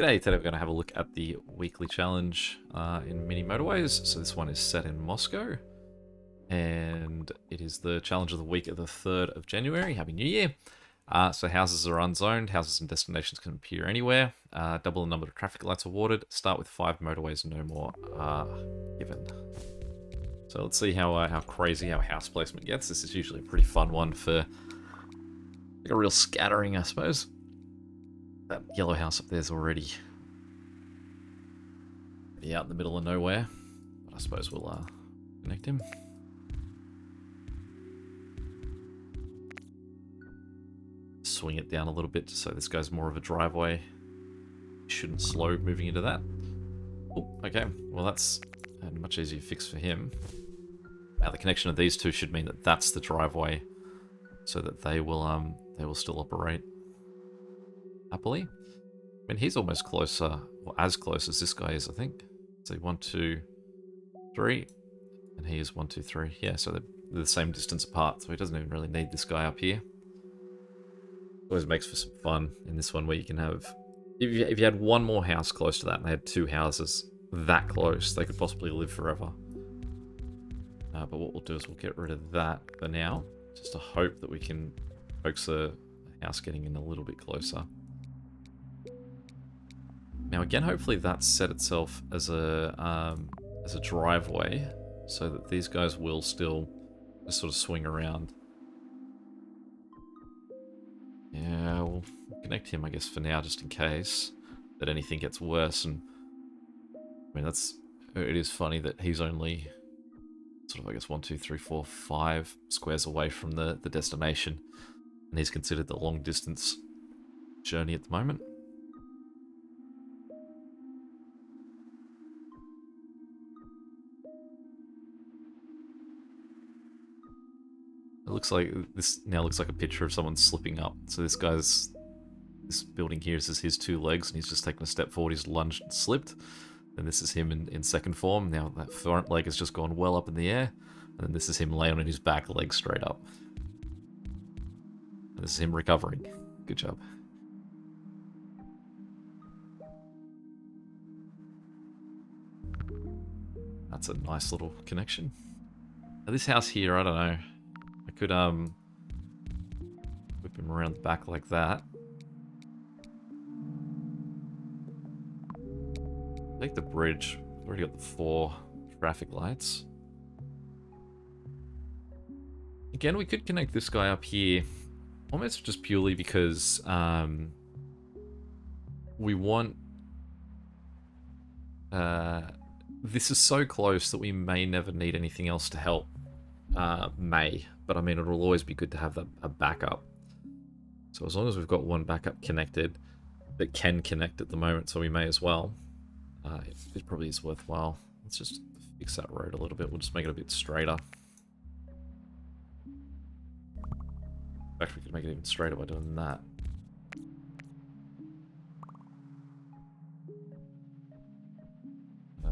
G'day, today we're going to have a look at the weekly challenge in Mini Motorways. So this one is set in Moscow, and it is the challenge of the week of the 3rd of January. Happy New Year. So houses are unzoned, houses and destinations can appear anywhere. Double the number of traffic lights awarded. Start with 5 motorways, no more given. So let's see how crazy our house placement gets. This is usually a pretty fun one for like a real scattering, I suppose. That yellow house up there is already out in the middle of nowhere, but I suppose we'll connect him. Swing it down a little bit so this guy's more of a driveway. Shouldn't slow moving into that. Oh, okay. Well, that's a much easier fix for him. Now the connection of these two should mean that that's the driveway, so that they will still operate happily. I mean, he's almost closer, or as close as this guy is, I think. So 1, 2, 3, and he is 1, 2, 3. Yeah, so they're the same distance apart, so he doesn't even really need this guy up here. Always makes for some fun in this one where you can have, if you had one more house close to that, and they had 2 houses that close, they could possibly live forever. But what we'll do is we'll get rid of that for now, just to hope that we can coax a house getting in a little bit closer. Now again, hopefully that's set itself as a driveway, so that these guys will still just sort of swing around. Yeah, we'll connect him, I guess, for now, just in case that anything gets worse. And I mean, it is funny that he's only sort of, I guess, 1, 2, 3, 4, 5 squares away from the destination, and he's considered the long distance journey at the moment. It looks like this now looks like a picture of someone slipping up. So this building here is his 2 legs, and he's just taken a step forward. He's lunged and slipped. And this is him in second form. Now that front leg has just gone well up in the air, and then this is him laying on his back, leg straight up. And this is him recovering. Good job. That's a nice little connection. Now this house here, I don't know. I could whip him around the back like that. Take the bridge. We've already got the 4 traffic lights. Again, we could connect this guy up here, almost just purely because we want... this is so close that we may never need anything else to help. But I mean, it'll always be good to have a backup. So as long as we've got one backup connected that can connect at the moment, so we may as well. It probably is worthwhile. Let's just fix that road a little bit. We'll just make it a bit straighter. In fact, we could make it even straighter by doing that.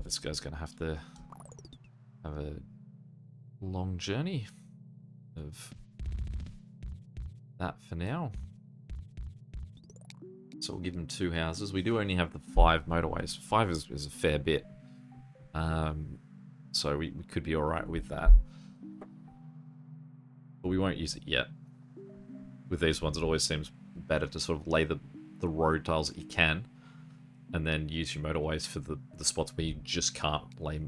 This guy's going to have a long journey of that for now. So we'll give him 2 houses. We do only have the 5 motorways. 5 is a fair bit. So we could be alright with that. But we won't use it yet. With these ones, it always seems better to sort of lay the road tiles that you can, and then use your motorways for the spots where you just can't lay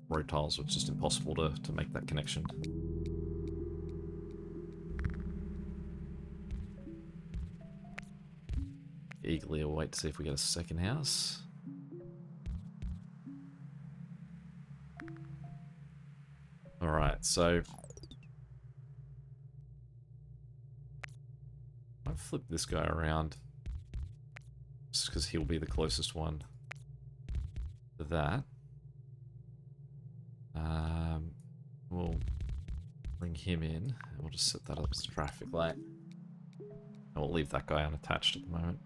road tiles. It's just impossible to make that connection. Eagerly await to see if we get a second house. Alright, so I'll flip this guy around just because he'll be the closest one to that. We'll bring him in, and we'll just set that up as a traffic light. And we'll leave that guy unattached at the moment.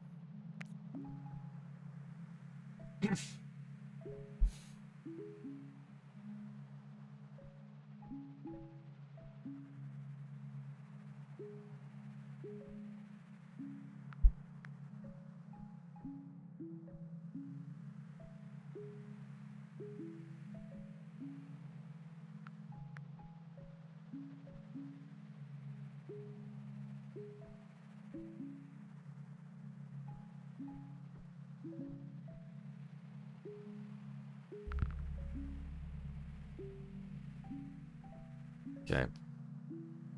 Okay.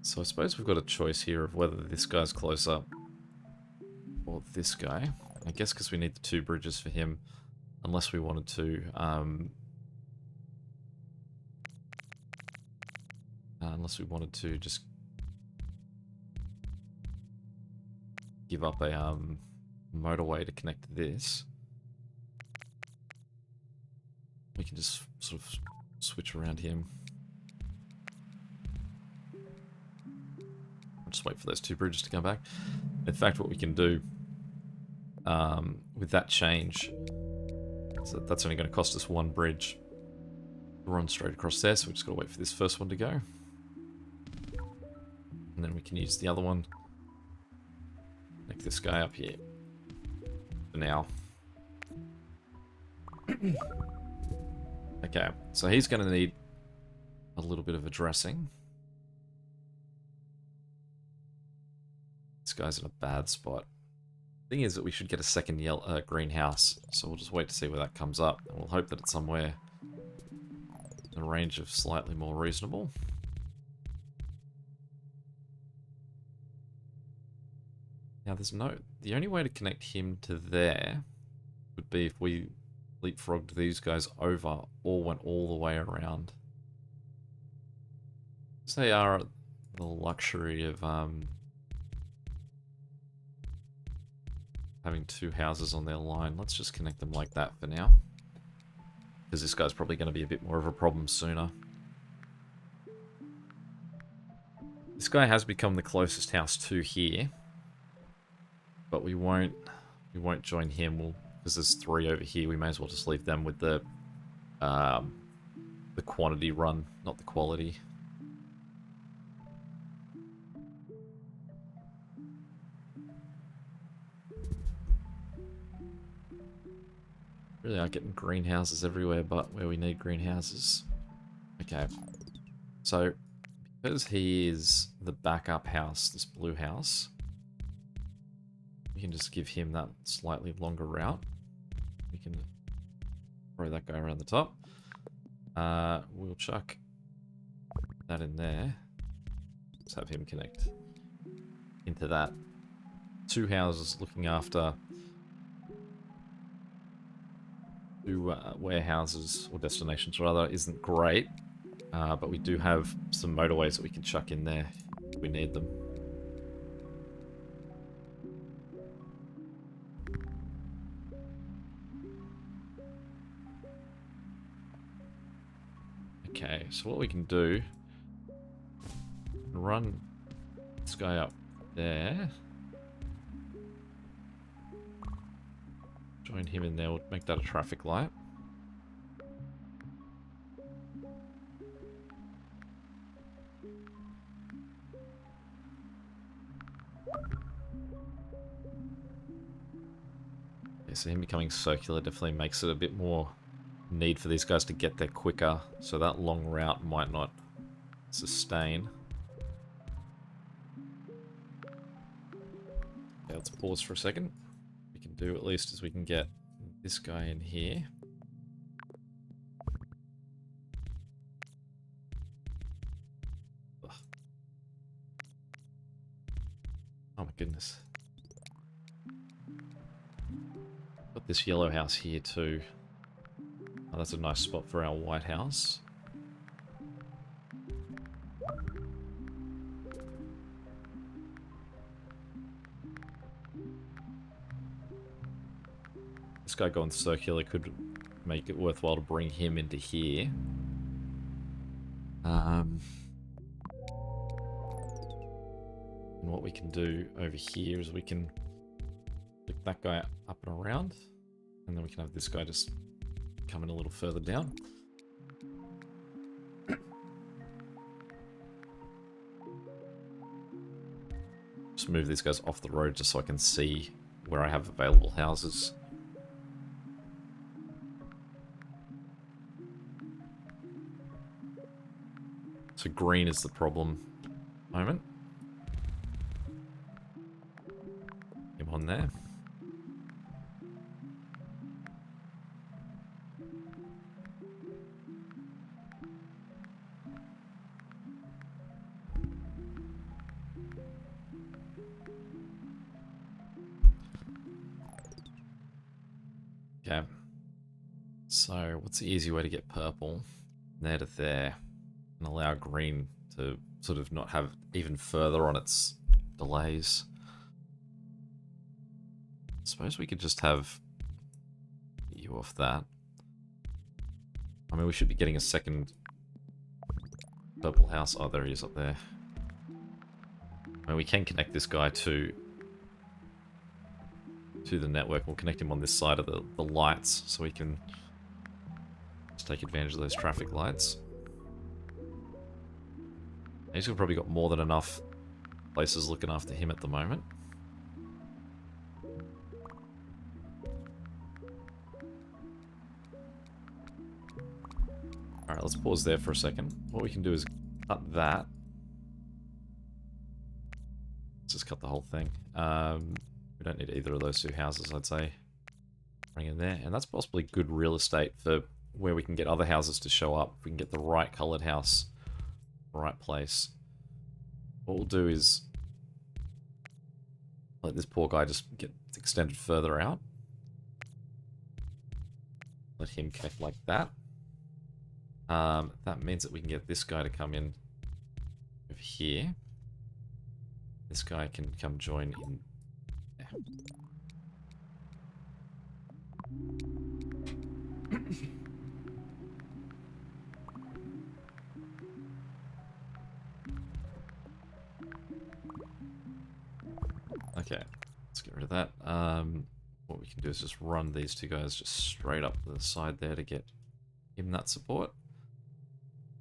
So I suppose we've got a choice here of whether this guy's closer or this guy. I guess because we need the 2 bridges for him, unless we wanted to, just give up a motorway to connect to this. We can just sort of switch around him. I'll just wait for those 2 bridges to come back. In fact, what we can do with that change, so that's only going to cost us 1 bridge. Run straight across there, so we just got to wait for this first one to go. And then we can use the other one. Make this guy up here. For now. Okay, so he's going to need a little bit of addressing. This guy's in a bad spot. Thing is that we should get a second yellow greenhouse, so we'll just wait to see where that comes up, and we'll hope that it's somewhere in a range of slightly more reasonable. Now the only way to connect him to there would be if we leapfrogged these guys over or went all the way around. They are the luxury of having 2 houses on their line. Let's just connect them like that for now, because this guy's probably going to be a bit more of a problem sooner. This guy has become the closest house to here, but we won't join him. Because there's 3 over here, we may as well just leave them with the quantity run, not the quality. Really are getting greenhouses everywhere, but where we need greenhouses. Okay, so because he is the backup house, this blue house, we can just give him that slightly longer route. We can throw that guy around the top. We'll chuck that in there. Let's have him connect into that. 2 houses looking after 2 warehouses, or destinations rather, isn't great. But we do have some motorways that we can chuck in there if we need them. Okay, so what we can do, run this guy up there. Join him in there, we'll make that a traffic light. Yeah, so him becoming circular definitely makes it a bit more need for these guys to get there quicker, so that long route might not sustain. Okay, let's pause for a second. We can do at least as we can get this guy in here. Ugh. Oh my goodness. Got this yellow house here too. Oh, that's a nice spot for our white house. This guy going circular could make it worthwhile to bring him into here. And what we can do over here is we can flick that guy up and around, and then we can have this guy just coming a little further down. Just move these guys off the road just so I can see where I have available houses. So green is the problem at the moment. Him on there. Okay. So, what's the easy way to get purple? There to there. And allow green to sort of not have even further on its delays. I suppose we could just have you off that. I mean, we should be getting a second purple house. Oh, there he is up there. I mean, we can connect this guy to the network. We'll connect him on this side of the lights so we can just take advantage of those traffic lights. He's probably got more than enough places looking after him at the moment. Alright, let's pause there for a second. What we can do is cut that. Let's just cut the whole thing. We don't need either of those two houses, I'd say. Bring in there. And that's possibly good real estate for where we can get other houses to show up. If we can get the right coloured house, the right place. What we'll do is let this poor guy just get extended further out. Let him connect like that. That means that we can get this guy to come in over here. This guy can come join in there. Okay, let's get rid of that. What we can do is just run these two guys just straight up the side there to get him that support.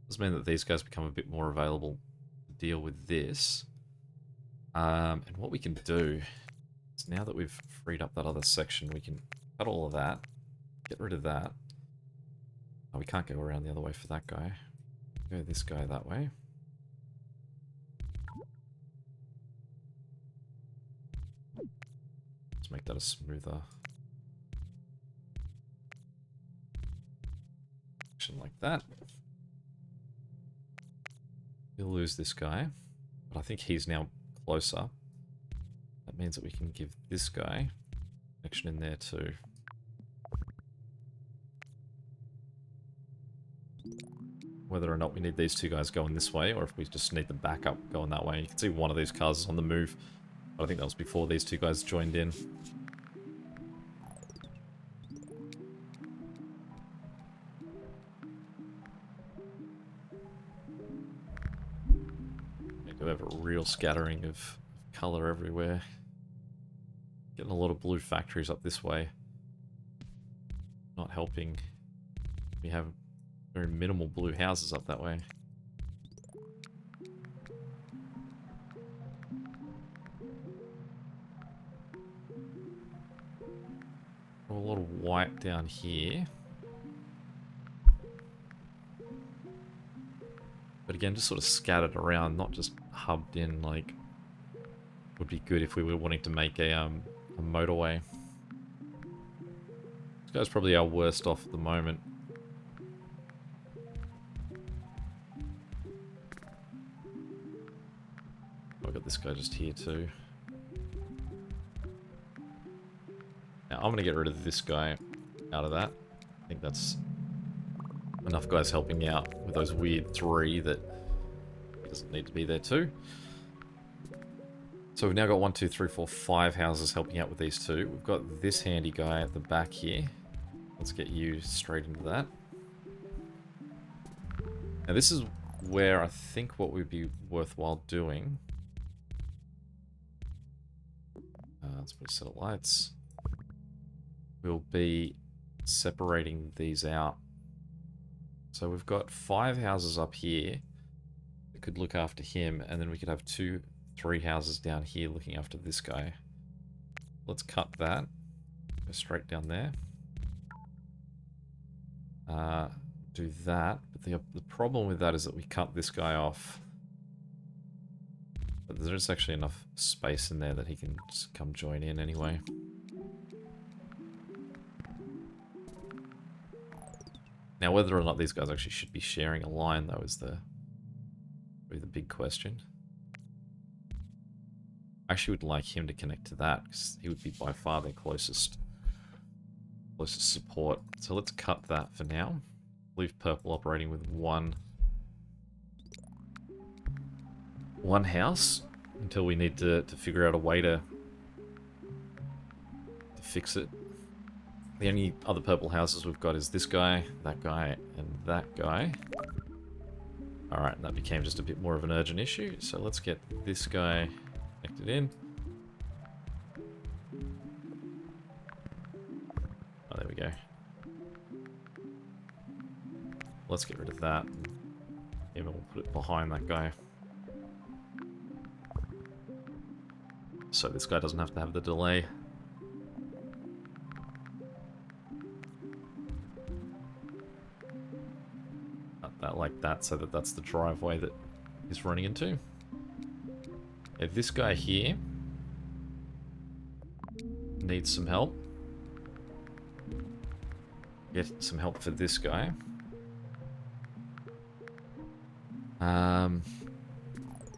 Does mean that these guys become a bit more available to deal with this. And what we can do is now that we've freed up that other section, we can cut all of that, get rid of that. Oh, we can't go around the other way for that guy. Go this guy that way. Let's make that a smoother action like that. We'll lose this guy, but I think he's now closer. That means that we can give this guy connection in there too. Whether or not we need these two guys going this way, or if we just need the backup going that way. You can see one of these cars is on the move, but I think that was before these two guys joined in. We have a real scattering of colour everywhere. Getting a lot of blue factories up this way. Not helping. We have very minimal blue houses up that way. A lot of white down here. But again, just sort of scattered around, not just hubbed in, like, would be good if we were wanting to make a motorway. This guy's probably our worst off at the moment. I've got this guy just here too. Now I'm going to get rid of this guy out of that. I think that's enough guys helping out with those weird three that he doesn't need to be there too. So we've now got 1, 2, 3, 4, 5 houses helping out with these two. We've got this handy guy at the back here. Let's get you straight into that. Now this is where I think what would be worthwhile doing. Let's put a set of lights. We'll be separating these out. So we've got 5 houses up here that could look after him, and then we could have 2, 3 houses down here looking after this guy. Let's cut that. Go straight down there. Do that. But the problem with that is that we cut this guy off. But there's actually enough space in there that he can just come join in anyway. Now, whether or not these guys actually should be sharing a line, though, is really the big question. I actually would like him to connect to that, because he would be by far their closest support. So let's cut that for now. Leave purple operating with one house until we need to figure out a way to fix it. The only other purple houses we've got is this guy, and that guy. Alright, and that became just a bit more of an urgent issue, so let's get this guy connected in. Oh, there we go. Let's get rid of that. And we'll put it behind that guy. So this guy doesn't have to have the delay. That like that, so that's the driveway that he's running into. Yeah, this guy here needs some help. Get some help for this guy.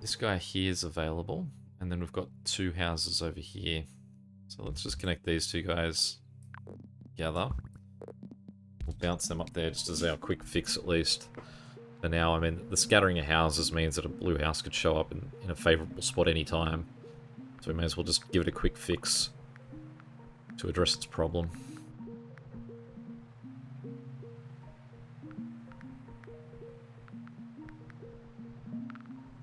This guy here is available, and then we've got two houses over here. So let's just connect these two guys together. We'll bounce them up there just as our quick fix at least. For now, I mean, the scattering of houses means that a blue house could show up in a favourable spot anytime. So we may as well just give it a quick fix to address its problem.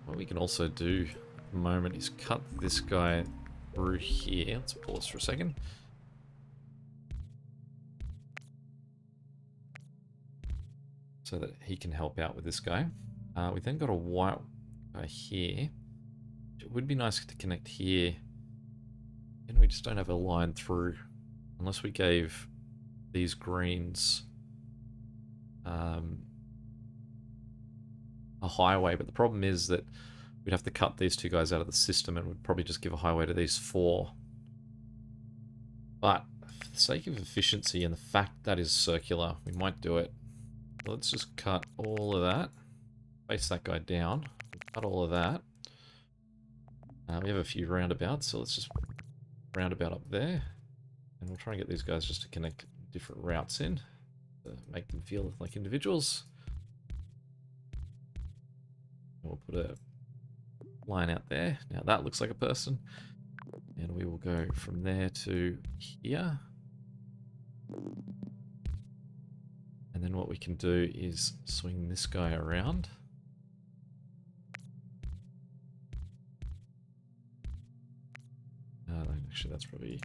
What we can also do at the moment is cut this guy through here. Let's pause for a second. So that he can help out with this guy. We then got a white guy here. It would be nice to connect here. And we just don't have a line through. Unless we gave these greens a highway. But the problem is that we'd have to cut these two guys out of the system and we'd probably just give a highway to these four. But for the sake of efficiency and the fact that is circular, we might do it. Let's just cut all of that. Face that guy down. Cut all of that. We have a few roundabouts, so let's just roundabout up there. And we'll try and get these guys just to connect different routes in. To make them feel like individuals. And we'll put a line out there. Now that looks like a person. And we will go from there to here. And then what we can do is swing this guy around. Actually, that's probably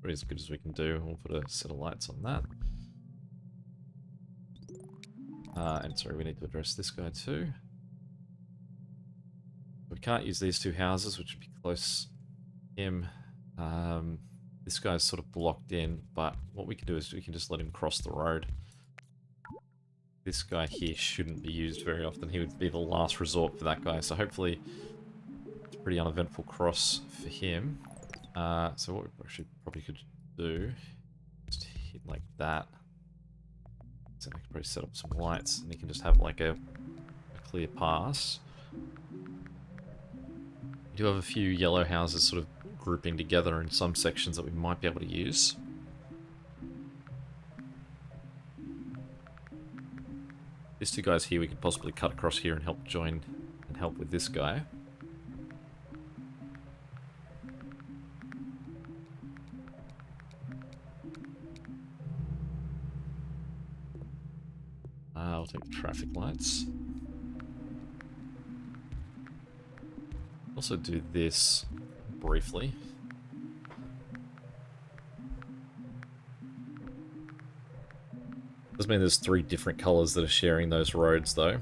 as good as we can do. We'll put a set of lights on that. And sorry, we need to address this guy too. We can't use these two houses, which would be close to him. This guy's sort of blocked in, but what we can do is we can just let him cross the road. This guy here shouldn't be used very often. He would be the last resort for that guy, so hopefully it's a pretty uneventful cross for him. So what we actually probably could do is just hit like that. So I can probably set up some lights and he can just have like a clear pass. We do have a few yellow houses sort of grouping together in some sections that we might be able to use. These two guys here we could possibly cut across here and help join and help with this guy. I'll take the traffic lights. Also do this briefly. Does mean there's 3 different colors that are sharing those roads though.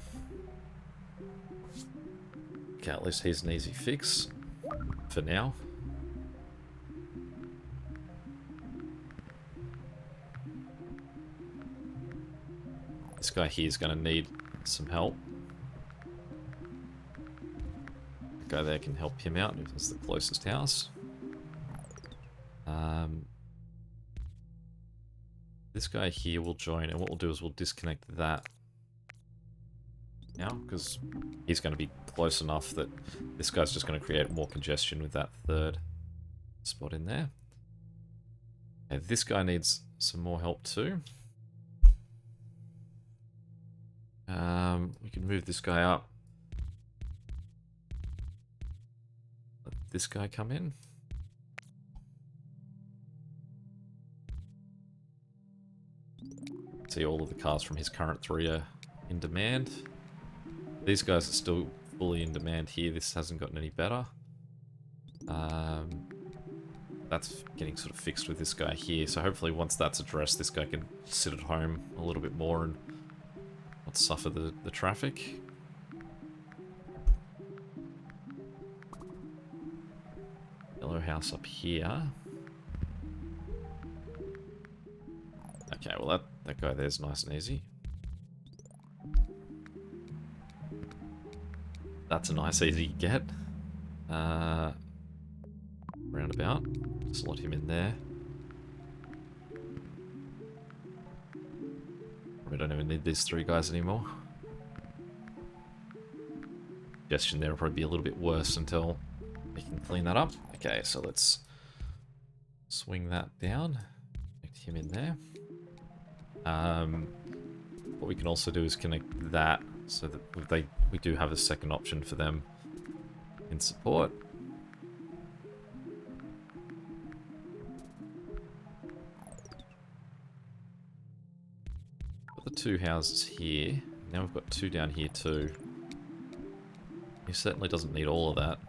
Okay, at least here's an easy fix for now. This guy here is going to need some help. The guy there can help him out if it's the closest house. This guy here will join, and what we'll do is we'll disconnect that now, because he's going to be close enough that this guy's just going to create more congestion with that third spot in there. Okay, this guy needs some more help too. We can move this guy up. Let this guy come in. See, all of the cars from his current 3 are in demand. These guys are still fully in demand here. This hasn't gotten any better. That's getting sort of fixed with this guy here. So hopefully once that's addressed, this guy can sit at home a little bit more and not suffer the traffic. Yellow house up here. Okay, well that guy there's nice and easy. That's a nice easy get. Roundabout. Slot him in there. We don't even need these 3 guys anymore. Congestion there will probably be a little bit worse until we can clean that up. Okay, so let's swing that down. Connect him in there. What we can also do is connect that so that we do have a second option for them in support. Got the 2 houses here. Now we've got 2 down here too. He certainly doesn't need all of that.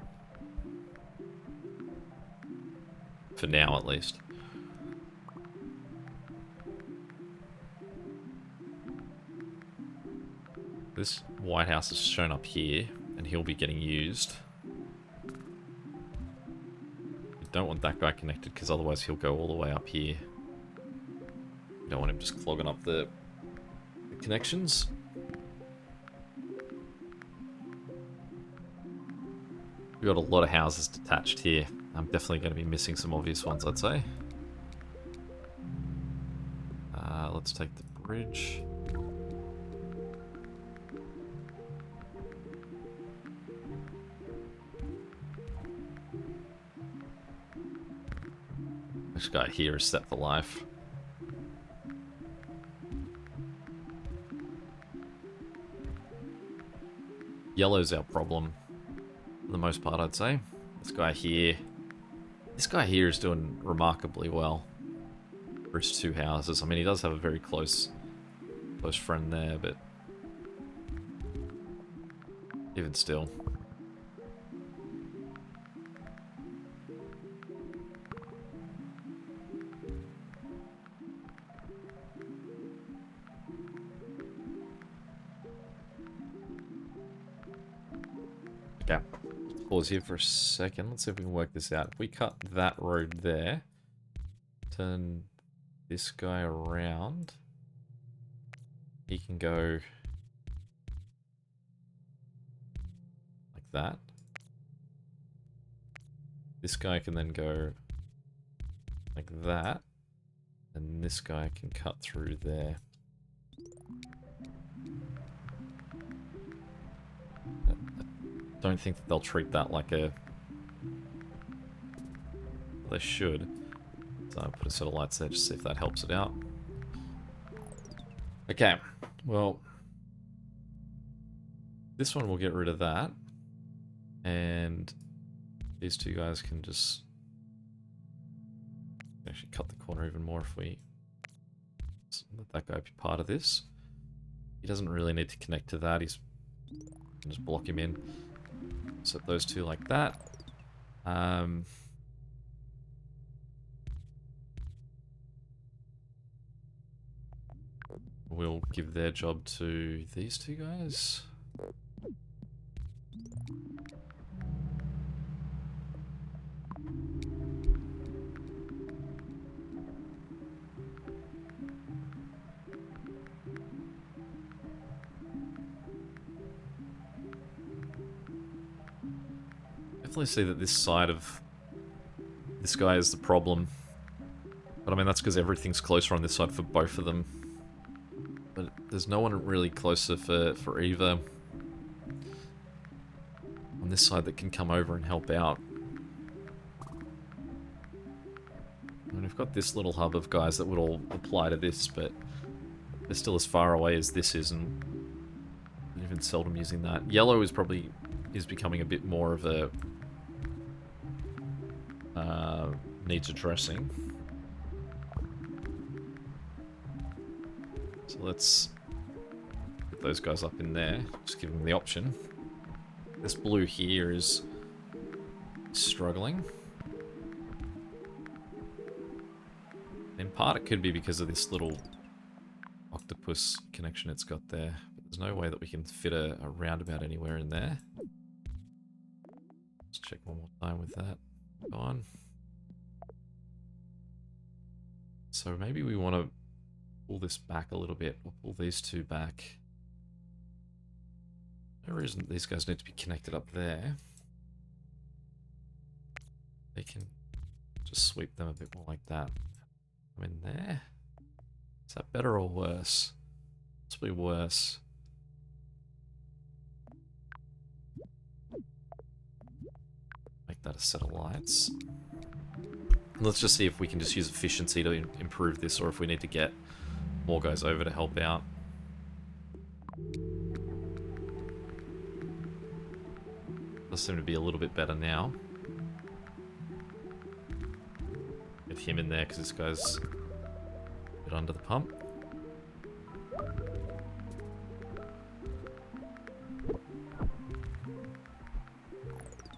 For now, at least. This White House is shown up here, and he'll be getting used. You don't want that guy connected, because otherwise he'll go all the way up here. You don't want him just clogging up the connections. We've got a lot of houses detached here. I'm definitely going to be missing some obvious ones, I'd say. Let's take the bridge. This guy here is set for life. Yellow's our problem, for the most part, I'd say. This guy here is doing remarkably well for his 2 houses. I mean, he does have a very close friend there, but even still. Okay, pause here for a second. Let's see if we can work this out. If we cut that road there, turn this guy around, he can go like that. This guy can then go like that, and this guy can cut through there. I don't think that they'll treat that like a... They should. So I'll put a set of lights there just to see if that helps it out. Okay, well... This one will get rid of that. And these 2 guys can just... Actually cut the corner even more if we... Let that guy be part of this. He doesn't really need to connect to that, he's... Just block him in. Set those 2 like that. We'll give their job to these 2 guys. Definitely see that this side of this guy is the problem. But I mean, that's because everything's closer on this side for both of them. But there's no one really closer for either on this side that can come over and help out. I mean, we've got this little hub of guys that would all apply to this, but they're still as far away as this is, and even seldom using that. Yellow is becoming a bit more of a needs addressing. So let's put those guys up in there, just give them the option. This blue here is struggling. In part it could be because of this little octopus connection it's got there, but there's no way that we can fit a roundabout anywhere in there. Let's check one more time with that. Go on. So maybe we want to pull this back a little bit, or pull these two back. No reason these guys need to be connected up there. They can just sweep them a bit more like that. Come in there. Is that better or worse? Possibly worse. Make that a set of lights. Let's just see if we can just use efficiency to improve this, or if we need to get more guys over to help out. Does seem to be a little bit better now. Get him in there because this guy's a bit under the pump.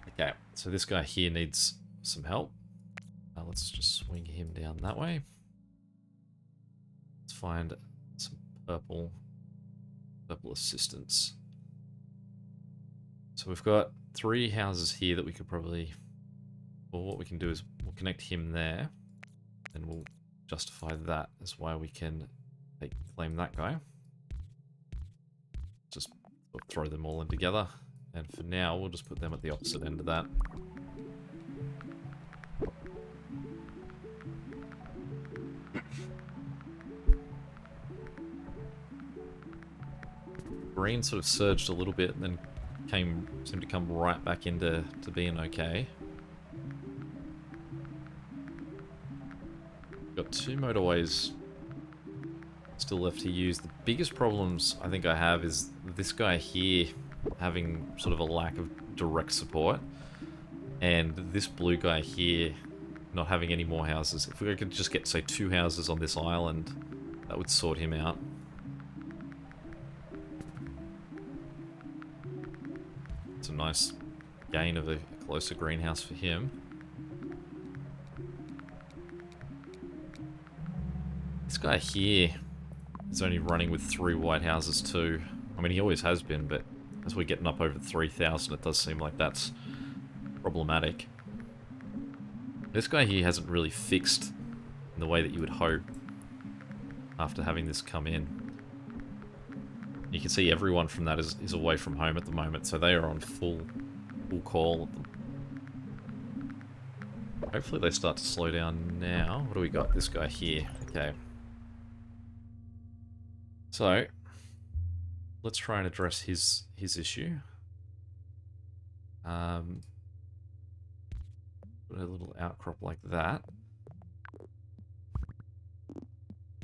Okay, so this guy here needs some help. Let's just swing him down that way. Let's find some purple assistance. So we've got 3 houses here that we could probably... Well, what we can do is we'll connect him there, and we'll justify that as why we can claim that guy. Just throw them all in together, and for now we'll just put them at the opposite end of that. Green sort of surged a little bit and then seemed to come right back into being okay. Got 2 motorways still left to use. The biggest problems I think I have is this guy here having sort of a lack of direct support, and this blue guy here not having any more houses. If we could just get, say, 2 houses on this island, that would sort him out. It's a nice gain of a closer greenhouse for him. This guy here is only running with 3 white houses too. I mean, he always has been, but as we're getting up over 3,000, it does seem like that's problematic. This guy here hasn't really fixed in the way that you would hope after having this come in. You can see everyone from that is away from home at the moment, so they are on full call. Hopefully they start to slow down now. What do we got? This guy here. Okay. So, let's try and address his issue. Put a little outcrop like that.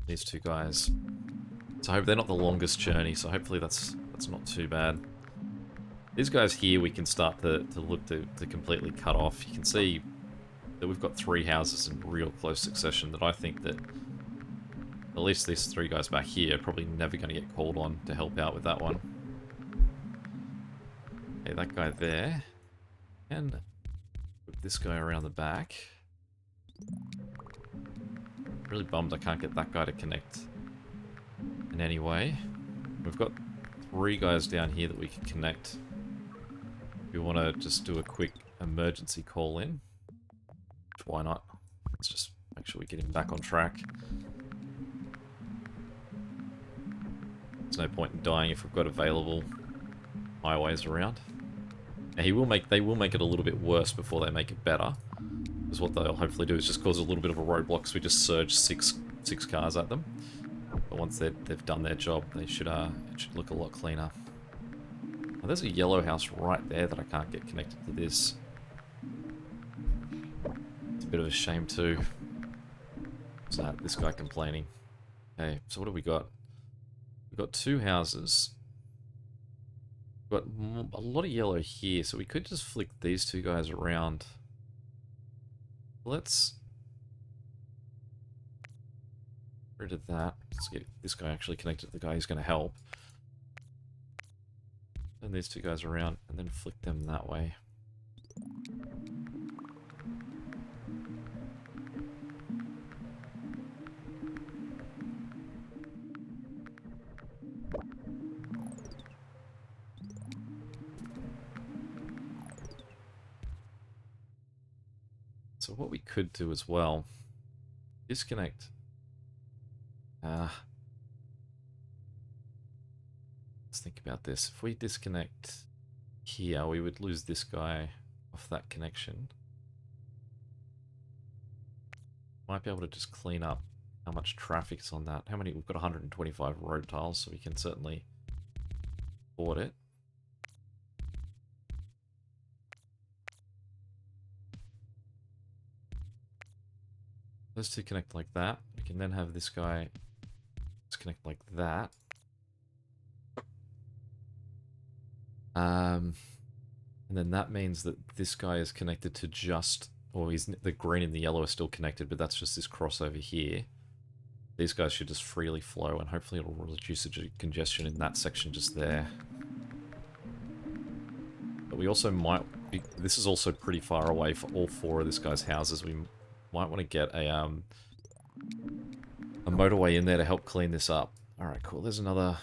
These 2 guys. So I hope they're not the longest journey, so hopefully that's not too bad. These guys here we can start to look to completely cut off. You can see that we've got 3 houses in real close succession that I think that at least these 3 guys back here are probably never going to get called on to help out with that one. Okay, that guy there. And put this guy around the back. Really bummed I can't get that guy to connect in any way. We've got 3 guys down here that we can connect. We want to just do a quick emergency call in. Why not? Let's just make sure we get him back on track. There's no point in dying if we've got available highways around. Now they will make it a little bit worse before they make it better. Because what they'll hopefully do is just cause a little bit of a roadblock, so we just surge six cars at them. But once they've done their job, it should look a lot cleaner. Now, there's a yellow house right there that I can't get connected to this. It's a bit of a shame too. What's that? This guy complaining. Okay, so what do we got? We've got 2 houses. We've got a lot of yellow here, so we could just flick these 2 guys around. Let's get rid of that. Let's get this guy actually connected to the guy who's going to help. Turn these 2 guys around and then flick them that way. So what we could do as well, disconnect. Let's think about this. If we disconnect here, we would lose this guy off that connection. Might be able to just clean up how much traffic's on that. How many? We've got 125 road tiles, so we can certainly afford it. Those 2 connect like that. We can then have this guy disconnect like that. And then that means that this guy is connected to just, or the green and the yellow are still connected, but that's just this crossover here. These guys should just freely flow, and hopefully it'll reduce the congestion in that section just there. But we also might be, this is also pretty far away for all 4 of this guy's houses. We might want to get a motorway in there to help clean this up. Alright, cool. There's another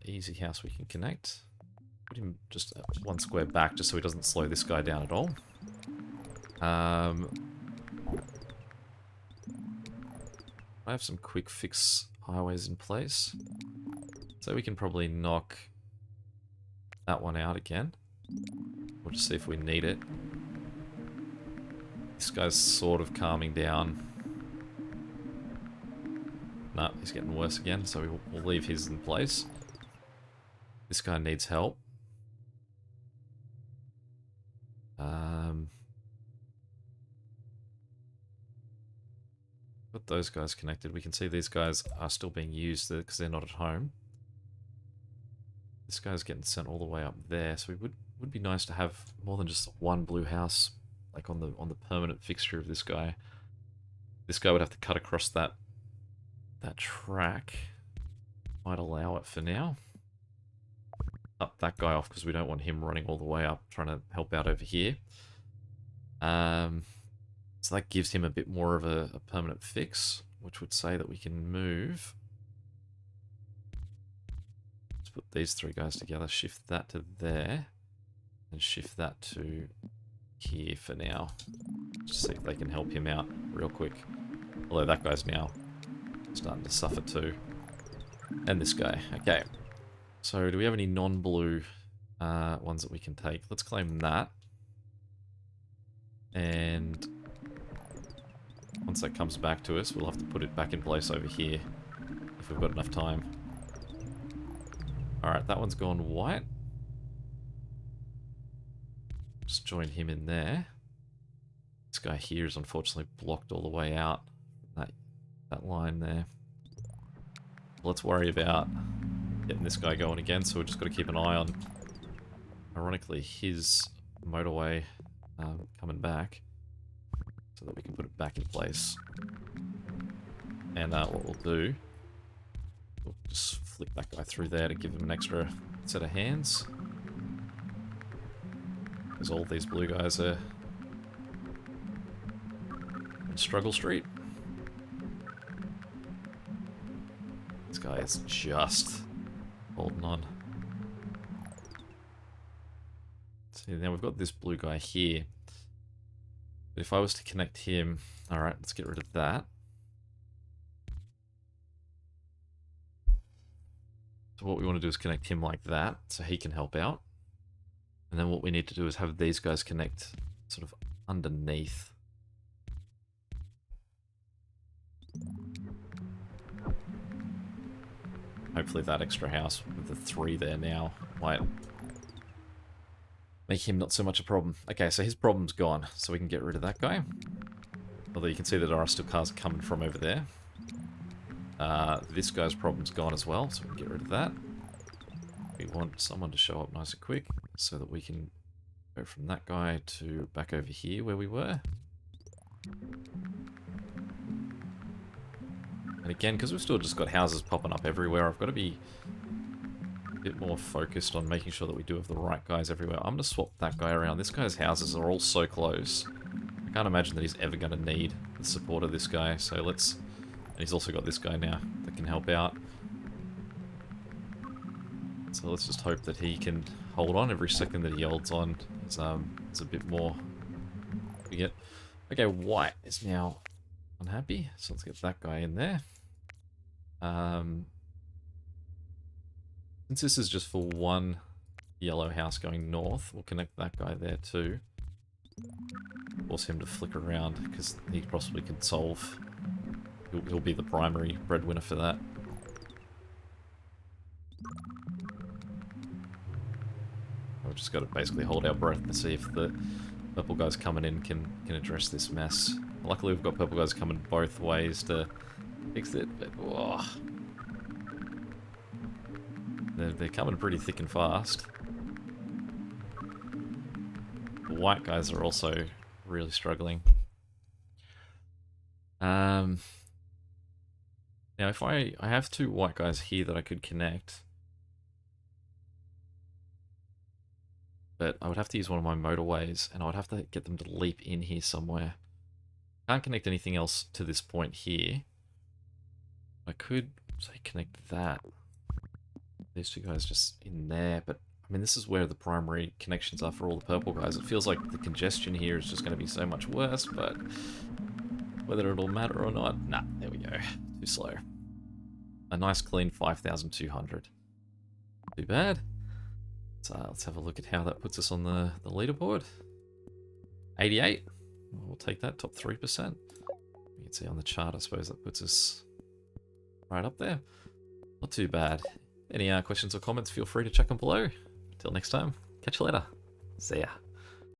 easy house we can connect. Put him just 1 square back just so he doesn't slow this guy down at all. I have some quick fix highways in place. So we can probably knock that one out again. We'll just see if we need it. This guy's sort of calming down. No, he's getting worse again, so we'll leave his in place. This guy needs help. Got those guys connected. We can see these guys are still being used because they're not at home. This guy's getting sent all the way up there, so it would be nice to have more than just 1 blue house, like on the permanent fixture of this guy. This guy would have to cut across that track. Might allow it for now. Up that guy off because we don't want him running all the way up trying to help out over here. So that gives him a bit more of a permanent fix, which would say that we can move. Let's put these 3 guys together, shift that to there, and shift that to here for now. Just see if they can help him out real quick. Although that guy's now starting to suffer too. And this guy. Okay. So do we have any non-blue ones that we can take? Let's claim that. And once that comes back to us, we'll have to put it back in place over here if we've got enough time. Alright, that one's gone white. Just join him in there. This guy here is unfortunately blocked all the way out. That line there. Let's worry about getting this guy going again, so we've just got to keep an eye on, ironically, his motorway coming back so that we can put it back in place. And what we'll do, we'll just flick that guy through there to give him an extra set of hands. Because all these blue guys are in Struggle Street. This guy is just holding on. See, now we've got this blue guy here. But if I was to connect him... Alright, let's get rid of that. So what we want to do is connect him like that, so he can help out. And then what we need to do is have these guys connect sort of underneath. Hopefully that extra house with the 3 there now might make him not so much a problem. Okay, so his problem's gone, so we can get rid of that guy. Although you can see that there are still cars coming from over there. This guy's problem's gone as well, so we can get rid of that. We want someone to show up nice and quick so that we can go from that guy to back over here where we were. And again, because we've still just got houses popping up everywhere, I've got to be a bit more focused on making sure that we do have the right guys everywhere. I'm going to swap that guy around. This guy's houses are all so close. I can't imagine that he's ever going to need the support of this guy, so let's... And he's also got this guy now that can help out. So let's just hope that he can hold on. Every second that he holds on is a bit more we get. Okay, white is now unhappy, so let's get that guy in there. Since this is just for one yellow house going north, we'll connect that guy there too. Force him to flick around, because he possibly can solve... He'll be the primary breadwinner for that. We've just got to basically hold our breath and see if the purple guys coming in can address this mess. Luckily we've got purple guys coming both ways to fix it, but whoa. They're coming pretty thick and fast. The white guys are also really struggling. Now if I have 2 white guys here that I could connect, but I would have to use one of my motorways, and I would have to get them to leap in here somewhere. Can't connect anything else to this point here. I could, say, connect that. These 2 guys just in there, but I mean, this is where the primary connections are for all the purple guys. It feels like the congestion here is just going to be so much worse, but whether it'll matter or not, nah, there we go. Too slow. A nice clean 5,200. Too bad. Let's have a look at how that puts us on the leaderboard. 88. We'll take that, top 3%. You can see on the chart, I suppose that puts us right up there. Not too bad. Any questions or comments, feel free to check them below. Until next time, catch you later. See ya.